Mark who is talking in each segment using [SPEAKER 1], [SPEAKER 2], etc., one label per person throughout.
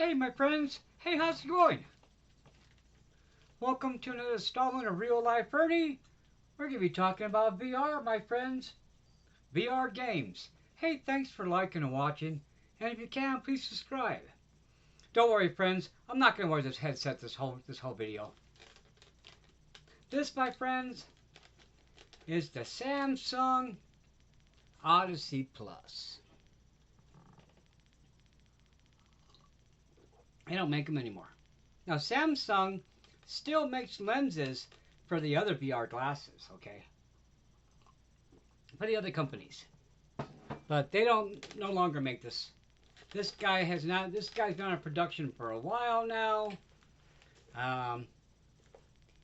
[SPEAKER 1] Hey, my friends. Hey, how's it going? Welcome to another installment of Real Life Ernie. We're going to be talking about VR, my friends. VR games. Hey, thanks for liking and watching. And if you can, please subscribe. Don't worry, friends. I'm not going to wear this headset this whole video. This, my friends, is the Samsung Odyssey Plus. They don't make them anymore. Now, Samsung still makes lenses for the other VR glasses, okay? For the other companies. But they don't no longer make this. This guy's been in production for a while now.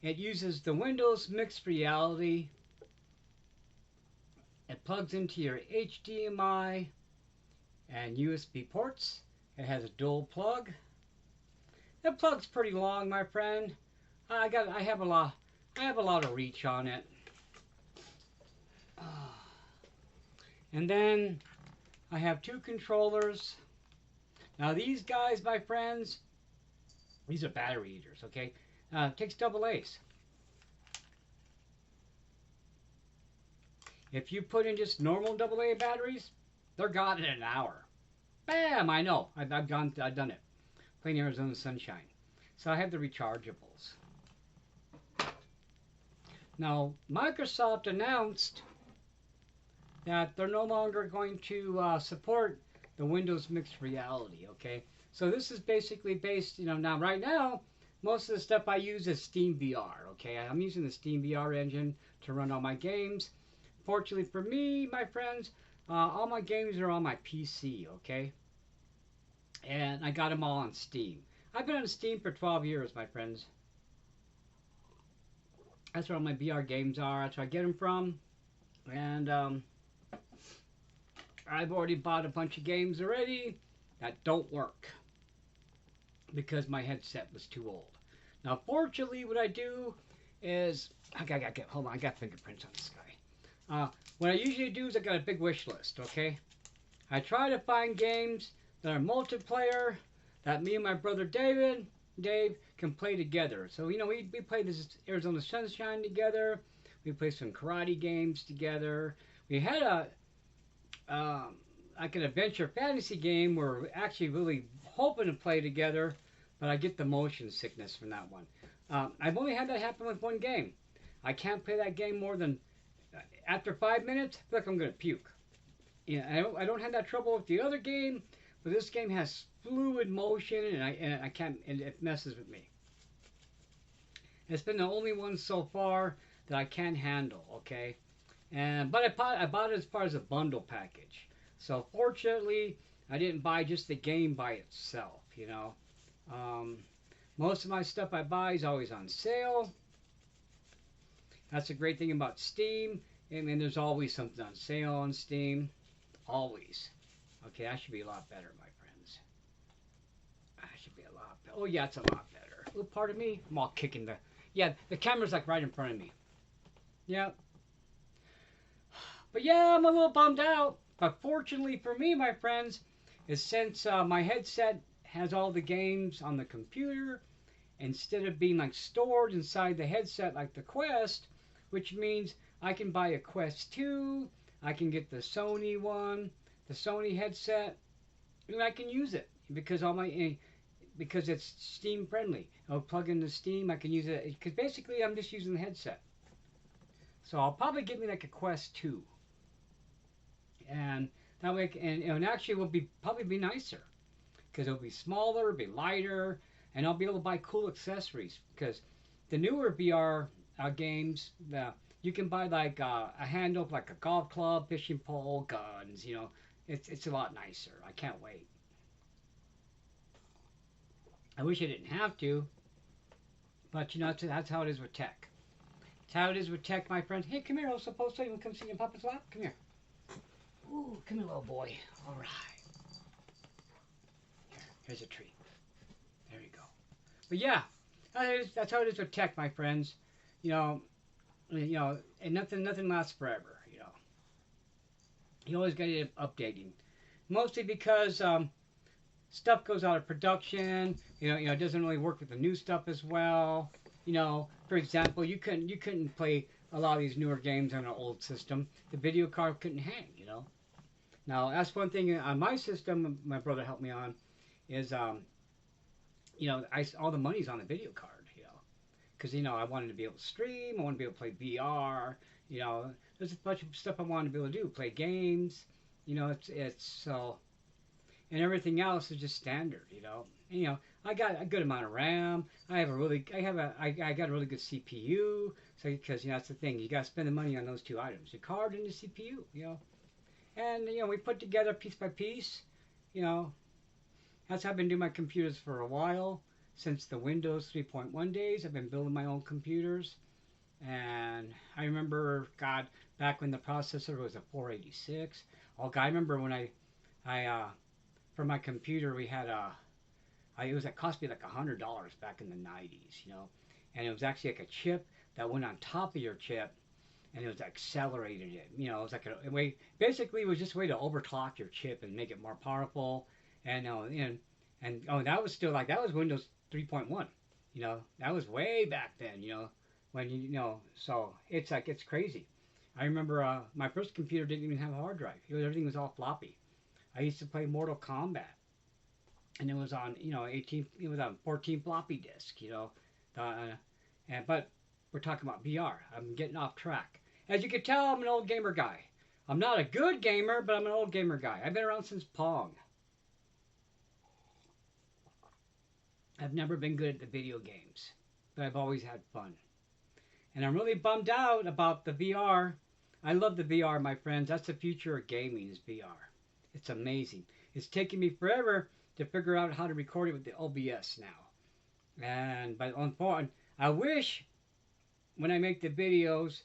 [SPEAKER 1] It uses the Windows mixed reality. It plugs into your HDMI and USB ports. It has a dual plug. The plug's pretty long, my friend. I have a lot of reach on it. And then I have two controllers. Now these guys, my friends, these are battery eaters, okay? It takes double A's. If you put in just normal AA batteries, they're gone in an hour. Bam! I know. I've done it. Playing Arizona Sunshine. So I have the rechargeables. Now, Microsoft announced that they're no longer going to support the Windows mixed reality, okay? So this is basically based, now right now, most of the stuff I use is Steam VR, okay? I'm using the Steam VR engine to run all my games. Fortunately for me, my friends, all my games are on my PC, okay? And I got them all on Steam. I've been on Steam for 12 years, my friends. That's where all my VR games are. That's where I get them from. And I've already bought a bunch of games already that don't work because my headset was too old. Now, fortunately, what I do is hold on, I got fingerprints on this guy. What I usually do is I got a big wish list. Okay, I try to find games that are multiplayer that me and my brother Dave can play together. So we played this Arizona Sunshine together. We played some karate games together. We had like an adventure fantasy game where we're actually really hoping to play together, but I get the motion sickness from that one. I've only had that happen with one game. I can't play that game more than after 5 minutes. I feel like I'm gonna puke. Yeah, I don't have that trouble with the other game, but this game has fluid motion, and I can't, and it messes with me. It's been the only one so far that I can't handle. Okay, but I bought it as part of a bundle package. So fortunately, I didn't buy just the game by itself. Most of my stuff I buy is always on sale. That's the great thing about Steam. I mean, there's always something on sale on Steam. Always. Okay, that should be a lot better, my friends. That should be a lot better. Oh, yeah, it's a lot better. Oh, pardon me. I'm all kicking the... Yeah, the camera's like right in front of me. Yeah. But yeah, I'm a little bummed out. But fortunately for me, my friends, is since my headset has all the games on the computer, instead of being like stored inside the headset like the Quest, which means I can buy a Quest 2, I can get the Sony one, the Sony headset, and I can use it because because it's Steam friendly. I'll plug into Steam, I can use it because basically I'm just using the headset. So I'll probably get me like a Quest 2, and that way, and actually will probably be nicer because it'll be smaller, be lighter, and I'll be able to buy cool accessories because the newer VR games, you can buy like a handle, like a golf club, fishing pole, guns. It's a lot nicer. I can't wait. I wish I didn't have to, but that's how it is with tech. It's how it is with tech, my friends. Hey, come here, little supposed to. You want to come sit in Papa's lap? Come here. Ooh, come here, little boy. All right. Here's a treat. There you go. But yeah, that's how it is with tech, my friends. And nothing lasts forever. You always got to get updating. Mostly because stuff goes out of production. It doesn't really work with the new stuff as well. For example, you couldn't play a lot of these newer games on an old system. The video card couldn't hang. Now that's one thing on my system. My brother helped me on is all the money's on the video card. Because I wanted to be able to stream. I wanted to be able to play VR. There's a bunch of stuff I wanted to be able to do. Play games. It's so, and everything else is just standard. I got a good amount of RAM. I got a really good CPU. So because that's the thing, you got to spend the money on those two items, the card and the CPU. And we put together piece by piece. You know, that's how I've been doing my computers for a while. Since the Windows 3.1 days, I've been building my own computers. And I remember, God, back when the processor was a 486. Oh, God, I remember when for my computer, we had it cost me like $100 back in the 90s, And it was actually like a chip that went on top of your chip, and it was accelerated it. It was like a way, basically, it was just a way to overclock your chip and make it more powerful. And oh, that was still that was Windows 3.1. That was way back then. When so it's crazy. I remember my first computer didn't even have a hard drive. Everything was all floppy. I used to play Mortal Kombat, and it was on 18. It was on 14 floppy disk. But we're talking about VR. I'm getting off track. As you can tell, I'm an old gamer guy. I'm not a good gamer, but I'm an old gamer guy. I've been around since Pong. I've never been good at the video games, but I've always had fun. And I'm really bummed out about the VR. I love the VR, my friends. That's the future of gaming is VR. It's amazing. It's taken me forever to figure out how to record it with the OBS now. But on phone, I wish when I make the videos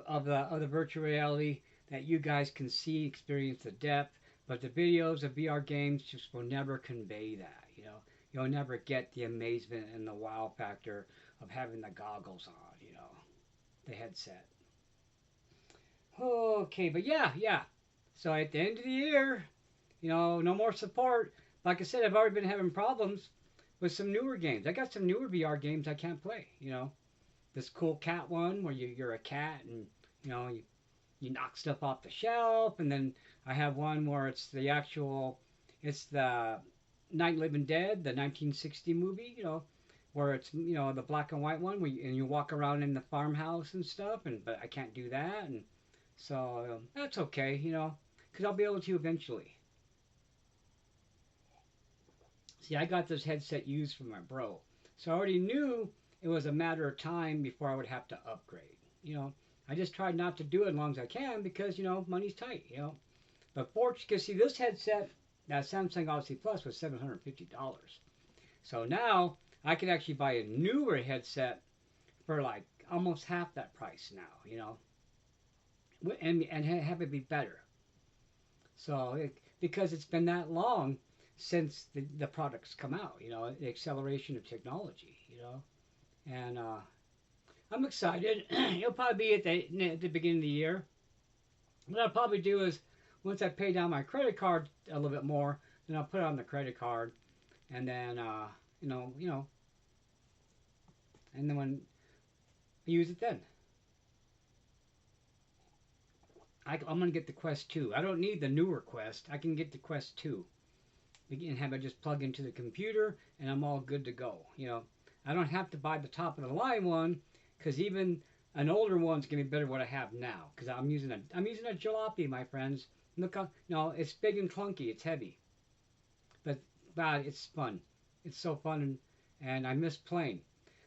[SPEAKER 1] of the virtual reality that you guys can see, experience the depth. But the videos of VR games just will never convey that. You'll never get the amazement and the wow factor of having the goggles on. The headset. Okay, but yeah. So at the end of the year, no more support. Like I said, I've already been having problems with some newer games. I got some newer VR games I can't play. This cool cat one where you're a cat and you knock stuff off the shelf, and then I have one where it's the Night Living Dead, the 1960 movie. Where it's the black and white one, and you walk around in the farmhouse and stuff, but I can't do that, and so that's okay, because I'll be able to eventually. See, I got this headset used from my bro, so I already knew it was a matter of time before I would have to upgrade. I just tried not to do it as long as I can because money's tight. But fortunately, because see, this headset, that Samsung Odyssey Plus was $750, so now I could actually buy a newer headset for like almost half that price now, and have it be better. So because it's been that long since the products come out, the acceleration of technology, and I'm excited. It'll probably be at the beginning of the year. What I'll probably do is once I pay down my credit card a little bit more, then I'll put it on the credit card, and then and then when I use it then. I'm going to get the Quest 2. I don't need the newer Quest. I can get the Quest 2 and have it just plug into the computer, and I'm all good to go. I don't have to buy the top of the line one because even an older one's going to be better than what I have now because I'm using a jalopy, my friends. Look, no, it's big and clunky. It's heavy, but it's fun. It's so fun, and I miss playing.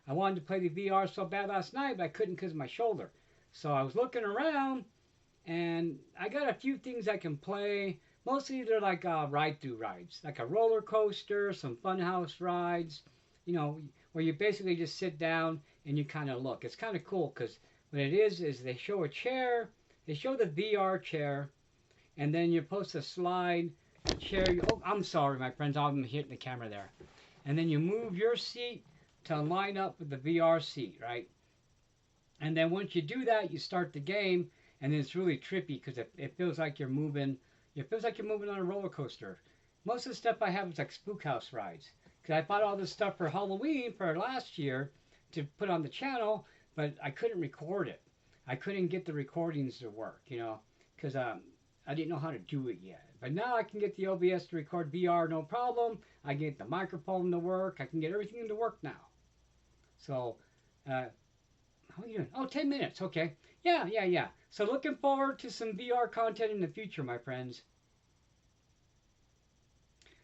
[SPEAKER 1] I wanted to play the VR so bad last night, but I couldn't because of my shoulder. So I was looking around, and I got a few things I can play. Mostly they're like ride-through rides, like a roller coaster, some funhouse rides, where you basically just sit down and you kind of look. It's kind of cool because what it is they show a chair, they show the VR chair, and then you're supposed to slide the chair. Oh, I'm sorry, my friends, I'm hitting the camera there. And then you move your seat to line up with the VR seat, right? And then once you do that, you start the game, and then it's really trippy because it feels like you're moving. It feels like you're moving on a roller coaster. Most of the stuff I have is like spook house rides. Because I bought all this stuff for Halloween for last year to put on the channel, but I couldn't record it. I couldn't get the recordings to work, because I didn't know how to do it yet. But now I can get the OBS to record VR no problem. I can get the microphone to work. I can get everything to work now. So, how are you doing? Oh, 10 minutes. Okay. Yeah, yeah, yeah. So looking forward to some VR content in the future, my friends.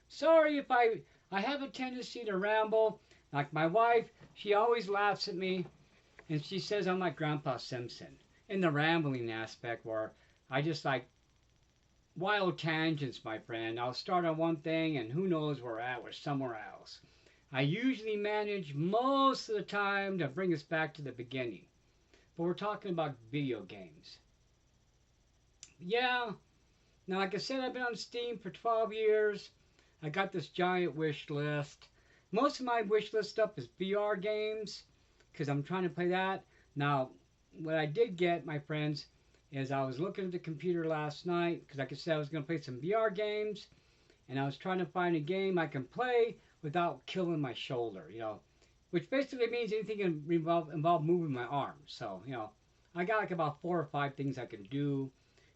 [SPEAKER 1] Sorry if I have a tendency to ramble. Like my wife, she always laughs at me and she says I'm like Grandpa Simpson in the rambling aspect where I just like wild tangents, my friend. I'll start on one thing and who knows where we're somewhere else. I usually manage most of the time to bring us back to the beginning. But we're talking about video games. Yeah, now like I said, I've been on Steam for 12 years. I got this giant wish list. Most of my wish list stuff is VR games because I'm trying to play that. Now, what I did get, my friends, is I was looking at the computer last night because, like I said, I was going to play some VR games, and I was trying to find a game I can play without killing my shoulder, which basically means anything can involve moving my arms. So, I got like about 4 or 5 things I can do,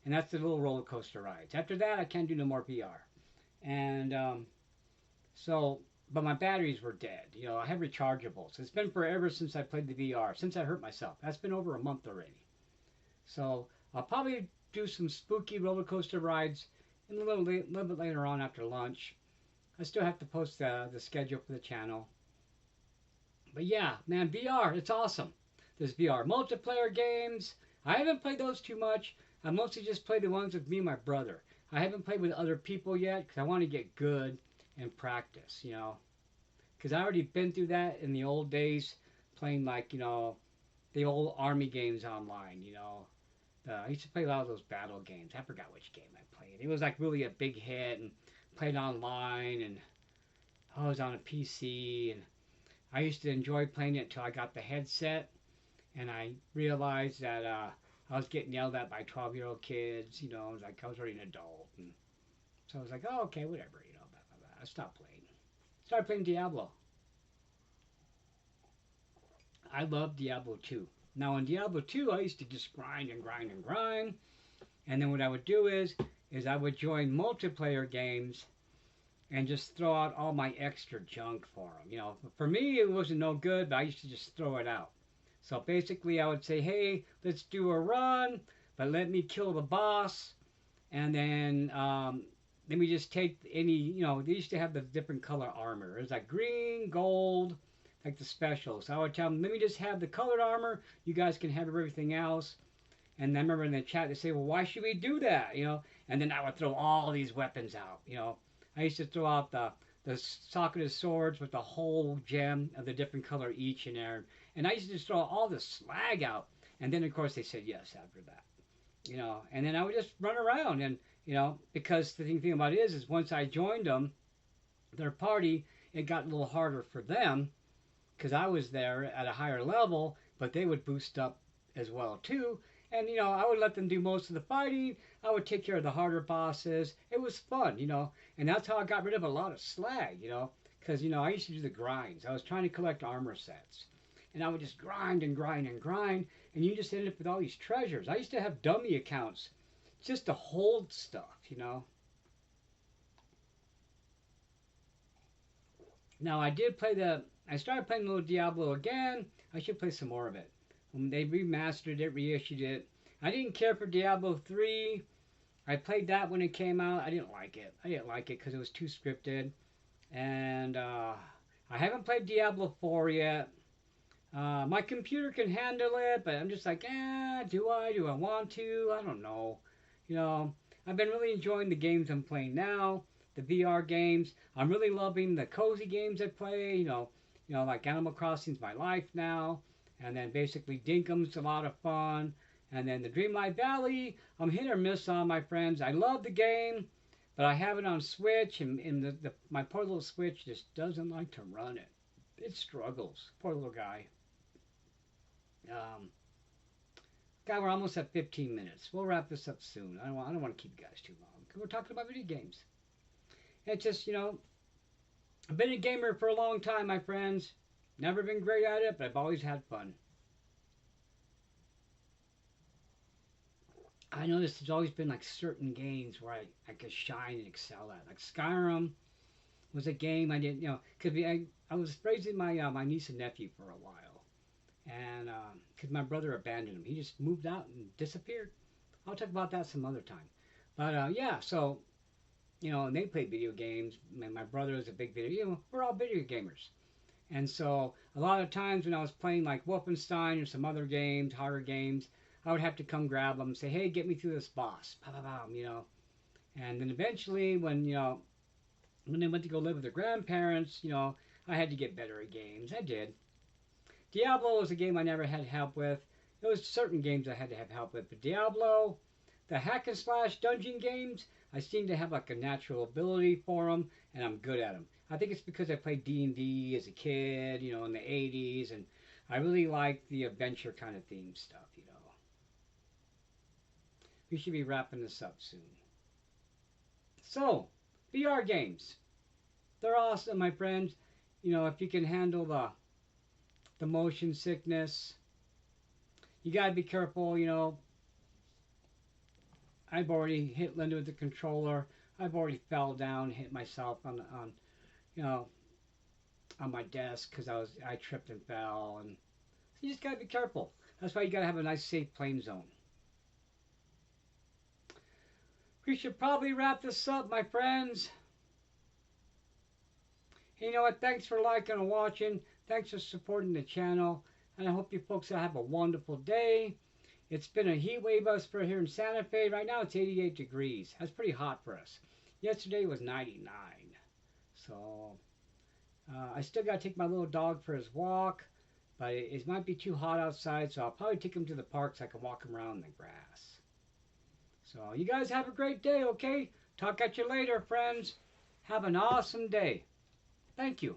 [SPEAKER 1] and that's the little roller coaster rides. After that, I can't do no more VR. And but my batteries were dead. I have rechargeables. It's been forever since I played the VR, since I hurt myself. That's been over a month already. So I'll probably do some spooky roller coaster rides in a little bit later on after lunch. I still have to post the schedule for the channel. But yeah, man, VR, it's awesome. There's VR multiplayer games. I haven't played those too much. I mostly just play the ones with me and my brother. I haven't played with other people yet because I want to get good and practice, because I already been through that in the old days, playing like, the old army games online, I used to play a lot of those battle games. I forgot which game I played. It was like really a big hit and played online, and I was on a PC, and I used to enjoy playing it until I got the headset, and I realized that I was getting yelled at by 12-year-old kids, like I was already an adult, and so I was like, oh, okay, whatever, blah, blah, blah. I stopped playing. Started playing Diablo. I love Diablo 2. Now in Diablo 2, I used to just grind and grind and grind, and then what I would do is I would join multiplayer games and just throw out all my extra junk for them. For me, it wasn't no good, but I used to just throw it out. So basically, I would say, hey, let's do a run, but let me kill the boss, and then let me just take any, they used to have the different color armor. It was like green, gold, like the specials. So I would tell them, let me just have the colored armor. You guys can have everything else. And I remember in the chat, they say, well, why should we do that? And then I would throw all these weapons out. I used to throw out the socketed swords with the whole gem of the different color each in there. And I used to just throw all the slag out. And then, of course, they said yes after that. And then I would just run around. And, because the thing about it is once I joined them, their party, it got a little harder for them because I was there at a higher level, but they would boost up as well, too. And, I would let them do most of the fighting. I would take care of the harder bosses. It was fun, And that's how I got rid of a lot of slag, Because, I used to do the grinds. I was trying to collect armor sets. And I would just grind and grind and grind. And you just ended up with all these treasures. I used to have dummy accounts just to hold stuff, Now, I started playing a little Diablo again. I should play some more of it. They remastered it, reissued it. I didn't care for Diablo 3. I played that when it came out. I didn't like it. Because it was too scripted. And I haven't played Diablo 4 yet. My computer can handle it, but I'm just like, do I? Do I want to? I don't know. I've been really enjoying the games I'm playing now, the VR games. I'm really loving the cozy games I play. Like Animal Crossing's my life now. And then basically Dinkum's a lot of fun. And then the Dreamlight Valley, I'm hit or miss on, my friends. I love the game, but I have it on Switch, and my poor little Switch just doesn't like to run it. It struggles. Poor little guy. We're almost at 15 minutes. We'll wrap this up soon. I don't want to keep you guys too long. We're talking about video games. It's just, I've been a gamer for a long time, my friends. Never been great at it, but I've always had fun. I noticed there's always been like certain games where I could shine and excel at. Like Skyrim was a game I didn't, because I was raising my niece and nephew for a while, and because my brother abandoned him, he just moved out and disappeared. I'll talk about that some other time. But yeah, so and they played video games. My brother is a big video. We're all video gamers, and so a lot of times when I was playing like Wolfenstein or some other games, horror games, I would have to come grab them and say, "Hey, get me through this boss." Bah, bah, bah. And then eventually, when they went to go live with their grandparents, I had to get better at games. I did. Diablo was a game I never had help with. There was certain games I had to have help with, but Diablo, the hack and slash dungeon games, I seem to have like a natural ability for them, and I'm good at them. I think it's because I played D&D as a kid, in the 80s, and I really like the adventure kind of theme stuff. We should be wrapping this up soon. So, VR games. They're awesome, my friends. If you can handle the motion sickness, you gotta be careful. I've already hit Linda with the controller. I've already fell down, hit myself on you know on my desk because I tripped and fell, and you just gotta be careful. That's why you gotta have a nice safe playing zone. We should probably wrap this up, my friends. Hey, you know what? Thanks for liking and watching. Thanks for supporting the channel. And I hope you folks have a wonderful day. It's been a heat wave us for here in Santa Fe. Right now it's 88 degrees. That's pretty hot for us. Yesterday was 99. So I still got to take my little dog for his walk. But it might be too hot outside. So I'll probably take him to the park so I can walk him around in the grass. So you guys have a great day, okay? Talk at you later, friends. Have an awesome day. Thank you.